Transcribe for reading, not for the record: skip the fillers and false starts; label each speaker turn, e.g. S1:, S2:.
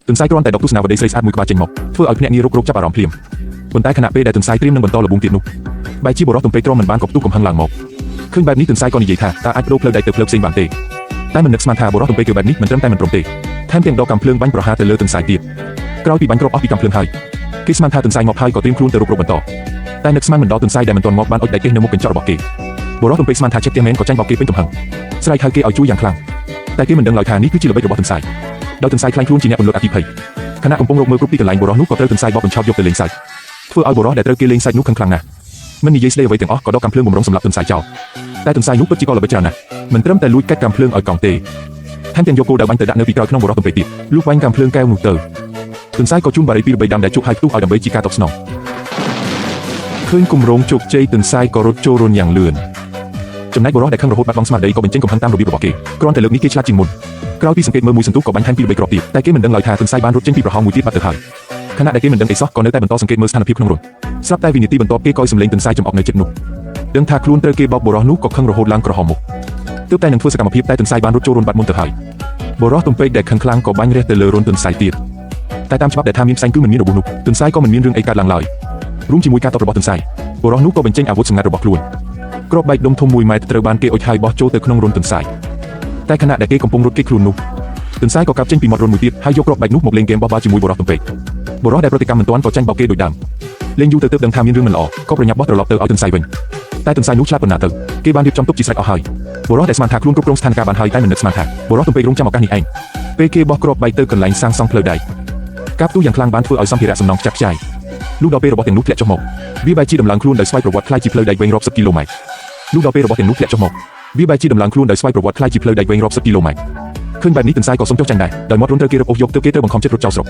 S1: ទន្សាយគ្រាន់តែដកទស្សនាវដ្តីស្រីស្អាតមួយក្បាលចេញមកធ្វើឲ្យភ្នាក់ងាររុករកចាប់អារម្មណ៍ភ្លាមប៉ុន្តែខណៈពេលដែលទន្សាយត្រៀមនឹងបន្តលបួងទៀតនោះបែរជាបុរសទំពេកទ្រាំមិនបានកប់ទូកំហឹងឡើងមកឃើញបែបនេះទន្សាយក៏និយាយថាតើអាចបដូរផ្លូវដែកទៅផ្លូវផ្សេងបានទេតែមិននឹកស្មានថាបុរសទំពេកគឺបែបនេះមិនត្រឹមតែមិនព្រមទេថែមទាំងដកកាំភ្លើងបាញ់ប្រហារទៅលើទន្សាយទៀតក្រោយពីបាញ់គ្រាប់អស់ពីកាំភ្លើងហើយគេស្មានថាទន្សាយមកហើយក៏ត្រៀមខ្លួនទៅរុករកបន្តតែនឹកស្មានមិនដល់ទន្សាយដែលមិនទាន់មកបានអុចដែកគេនៅមុខកញ្ចក់របស់គេបុរសទំពេកស្មានថាចិត្តទាំងមែនក៏ចាញ់បោកគេពេញទំហឹងស្រែកហៅគេឲ្យជួយយ៉ាងខ្លាំងតែគេមិនដឹងឡើយថានេះគឺជាល្បិចរបស់ទន្សាយដោយទន្សាយខ្លាញ់ខ្លួនជាអ្នកពន្លត់អគិភ័យខណៈកំពុងរកមើលគ្រប់ទីកន្លែងបុរសនោះក៏ត្រូវទន្សាយបោកបញ្ឆោតយកទៅលេងសើចធ្វើឲ្យបុរសដែលត្រូវគេលេងសើចនោះខឹងខ្លាំងណាស់មិននិយាយស្ដីអ្វីទាំងអស់ក៏ដកកាំភ្លើងបំរុងសម្រាប់ទន្សាយចោលតែទន្សាយនោះពិតជាក៏ល្បិចច្រើនណាស់មិនត្រឹមតែលួចកាច់កាំភ្លើងឲ្យកង់ទេថែមទាំងយកគោលដៅបាញ់ទៅដាក់នៅពីក្រោយក្នុងបុរសទំពេកទៀតលូកបាញ់កាំភ្លើងកែវនោះទៅទន្សាយក៏ជូនបារីពីរបីដាំដែលជក់ឲ្យផ្ទុះឲ្យដើម្បីជាការតបស្នងឃើញគម្រោងជោគជ័យទន្សាយក៏រត់ចូលរនយ៉ាងលឿនចំណែកបុរសដែលខឹងរហូតបាត់បង់ស្មារតីក៏បញ្ចេញកំហឹងតាមរបៀបរបស់គេគ្រាន់តែលើកនេះគេឆ្លាតជាងមុនក្រោយពីសង្កេតមើលមួយសន្ទុះក៏បាញ់ថែមពីរបីគ្រាប់ទៀតតែគេមិនដឹងឡើយថាទន្សាយបានរត់ចេញពីប្រហោងមួយទៀតបាត់ទៅហើយខណៈដែលគេមិនដឹងអីសោះក៏នៅតែបន្តសង្កេតមើលស្ថានភាពក្នុងរនស្រាប់តែវិនាទីបន្ទាប់គេក៏សម្លេងទន្សាយចំអកនៅជិតនោះដឹងថាខ្លួនត្រូវគេបោកបុរសនោះក៏ខឹងរហូតឡើងក្រហមមុខទើបតែនឹងធ្វើសកម្មភាពតែទន្សាយបានរត់ចូលរនបាត់មុនទៅហើយបុរសទំពេកដែលខឹងខ្លាំងក៏បាញ់រះទៅលើរនទន្សាយទៀតតែតាមច្បាប់ដែលថាមានផ្សែងគឺមិនមានរបួសនោះទន្សាយក៏មិនមានរឿងអីកើតឡើងឡើយរួមជាមួយការតបរបស់ទន្សាយបុរសនោះក៏បញ្ចេញអាវុធសម្ងាត់របស់ខ្លួនគ្រាប់បែកដុំធំ1ម៉ែត្រត្រូវបានគេអុជហើយបោះចូលទៅក្នុងរនទន្សាយតែខណៈដែលគេកំពុងរត់គេចខ្លួននោះទន្សាយក៏កាប់ចេញពីមាត់រនមួយទៀតហើយយកគ្រាប់បែកនោះមកលេងហ្គេមបោះបាល់ជាមួយបុរសទំពេកបុរសដែលប្រតិកម្មមិនទាន់ក៏ចាញ់បោកគេដូចដើមលេងយូរទៅទើបដឹងថាមានរឿងមិនល្អក៏ប្រញាប់បោះត្រឡប់ទៅឲ្យទន្សាយវិញតែទន្សាយនោះឆ្លាតប៉ុណ្ណាទៅគេបានរៀបចំទុកជាស្រេចអស់ហើយបុរសដែលស្មានថាខ្លួនគ្រប់គ្រងស្ថានភាពបានហើយតែមិននឹកស្មានថាបុរសទំពេករងចាំឱកាសនេះឯងពេលគេបោះគ្រាប់បែកទៅកន្លែងសាងសង់ផ្លូវដែកការផ្ទុះយ៉ាងខ្លាំងបានធ្វើឲ្យសម្ភារៈសំណង់ខ្ចាត់ខ្ចាយលុះដល់ពេលរបស់ទាំងនោះធ្លាក់ចុះមកវាបែរជាដំឡើងខ្លួនដោយស្វ័យប្រវត្តិខ្លាយជាផ្លូវដែកវែងរាប់សិបគីឡូម៉ែត្រលុះដល់ពេលរបស់ទាំងនោះធ្លាក់ចុះមកវាបែរជាដំឡើងខ្លួនដោយស្វ័យប្រវត្តិខ្លាយជាផ្លូវដែកវែងរាប់សិបគីឡូម៉ែត្រឃើញបែបនេះទន្សាយក៏សុំចុះចាញ់ដែរដោយមាត់រនត្រូវគេរឹបអូសយកទើបគេត្រូវបង្ខំចិត្តរត់ចោលស្រុក